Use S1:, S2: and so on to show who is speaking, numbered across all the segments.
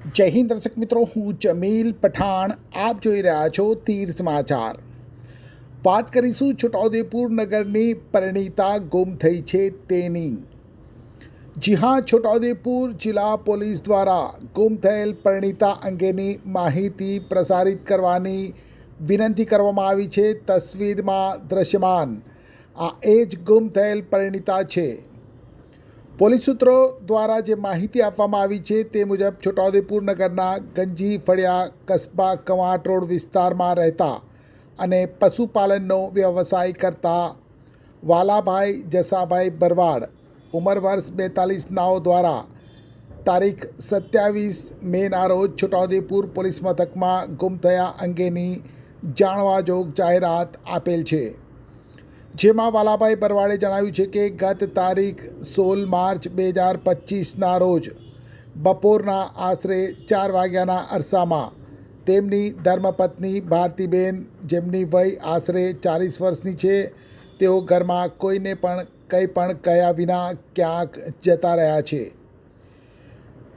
S1: જય હિન્દ દર્શક મિત્રો, હું જમીલ પઠાણ. આપ જોઈ રહ્યા છો તીર સમાચાર. વાત કરીશું છોટાઉદેપુર નગરની પરિણીતા ગુમ થઈ છે તેની. જી હા, છોટાઉદેપુર જિલ્લા પોલીસ દ્વારા ગુમ થયેલ પરિણીતા અંગેની માહિતી પ્રસારિત કરવાની વિનંતી કરવામાં આવી છે. તસવીરમાં દ્રશ્યમાન આ એ જ ગુમ થયેલ પરિણીતા છે. પોલીસ સૂત્રો દ્વારા જે માહિતી આપવામાં આવી છે તે મુજબ છોટાઉદેપુર નગરના ગંજી ફળિયા કસ્બા કવાંટ રોડ વિસ્તારમાં રહેતા અને પશુપાલનનો વ્યવસાય કરતા વાલાભાઈ જસાભાઈ ભરવાડ ઉંમર વર્ષ 42 નાઓ દ્વારા તારીખ 27 મેના રોજ છોટાઉદેપુર પોલીસ મથકમાં ગુમ થયા અંગેની જાણવાજોગ જાહેરાત આપેલ છે. જેમાં વાલાભાઈ ભરવાડે જણાવ્યું છે કે ગત તારીખ 16 માર્ચ 2025ના રોજ બપોરના આશરે 4 વાગ્યાના અરસામાં તેમની ધર્મપત્ની ભારતીબેન, જેમની વય આશરે 40 વર્ષની છે, તેઓ ઘરમાં કોઈને પણ કંઈ પણ કહ્યા વિના ક્યાંક જતા રહ્યા છે.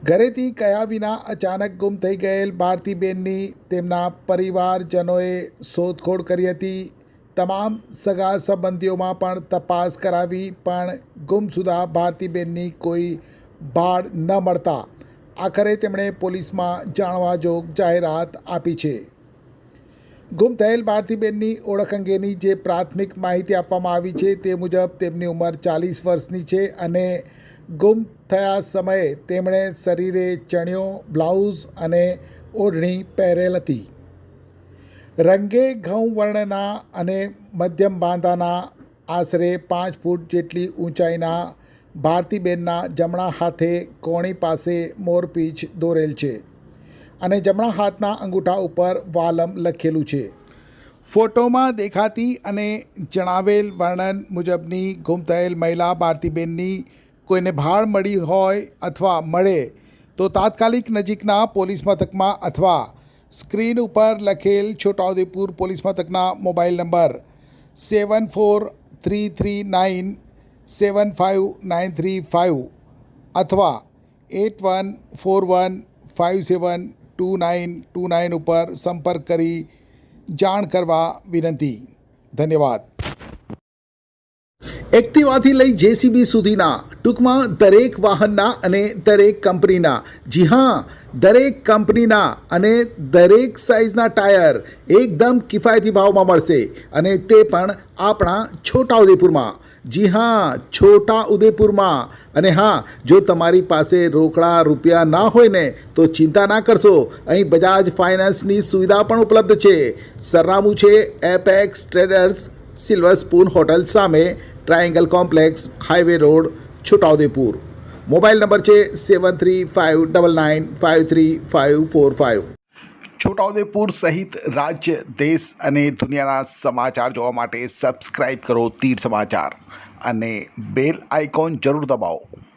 S1: ઘરેથી કહ્યા વિના અચાનક ગુમ થઈ ગયેલ ભારતીબેનની તેમના પરિવારજનોએ શોધખોળ કરી હતી. તમામ સગા સંબંધીઓમાં પણ તપાસ કરાવી પણ ગુમસુદા ભારતીબેનની કોઈ ભાળ ન મળતા આખરે તેમણે પોલીસમાં જાણવાજોગ જાહેરાત આપી છે. ગુમ થયેલ ભારતીબેનની ઓળખ અંગેની જે પ્રાથમિક માહિતી આપવામાં આવી છે તે મુજબ તેમની ઉંમર 40 વર્ષની છે અને ગુમ થયા સમયે તેમણે શરીરે ચણિયો, બ્લાઉઝ અને ઓઢણી પહેરેલ હતી. રંગે ઘઉં વર્ણના અને મધ્યમ બાંધાના આશરે 5 ફૂટ જેટલી ઊંચાઈના ભારતીબેનના જમણા હાથે કોણી પાસે મોરપીંછ દોરેલ છે અને જમણા હાથના અંગૂઠા ઉપર વાલમ લખેલું છે. ફોટોમાં દેખાતી અને જણાવેલ વર્ણન મુજબની ગુમ થયેલ મહિલા ભારતીબેનની કોઈને ભાળ મળી હોય અથવા મળે તો તાત્કાલિક નજીકના પોલીસ મથકમાં અથવા સ્ક્રીન ઉપર લખેલ છોટાઉદેપુર પોલીસ મથકના મોબાઈલ નંબર 7433975935 અથવા 8141572929 ઉપર સંપર્ક કરી જાણ કરવા વિનંતી. ધન્યવાદ. એક્ટિવાથી લઈ જેસીબી સુધીના, ટૂંકમાં દરેક વાહનના અને દરેક કંપનીના, જી હા, દરેક કંપનીના અને દરેક સાઇઝના ટાયર એકદમ કિફાયતી ભાવમાં મળશે અને તે પણ આપણા છોટાઉદેપુરમાં. જી હા, છોટાઉદેપુરમાં. અને હા, જો તમારી પાસે રોકડા રૂપિયા ના હોય ને તો ચિંતા ના કરશો, અહીં બજાજ ફાઇનાન્સની સુવિધા પણ ઉપલબ્ધ છે. સરનામું છે Apex traders, silver spoon hotel સામે, triangle complex, highway road, Chhotaudepur. Mobile number છે 7359953545. છોટાઉદેપુર સહિત રાજ્ય, દેશ અને દુનિયાના સમાચાર જોવા માટે સબસ્ક્રાઈબ કરો તીર સમાચાર અને બેલ આઇકોન જરૂર દબાવો.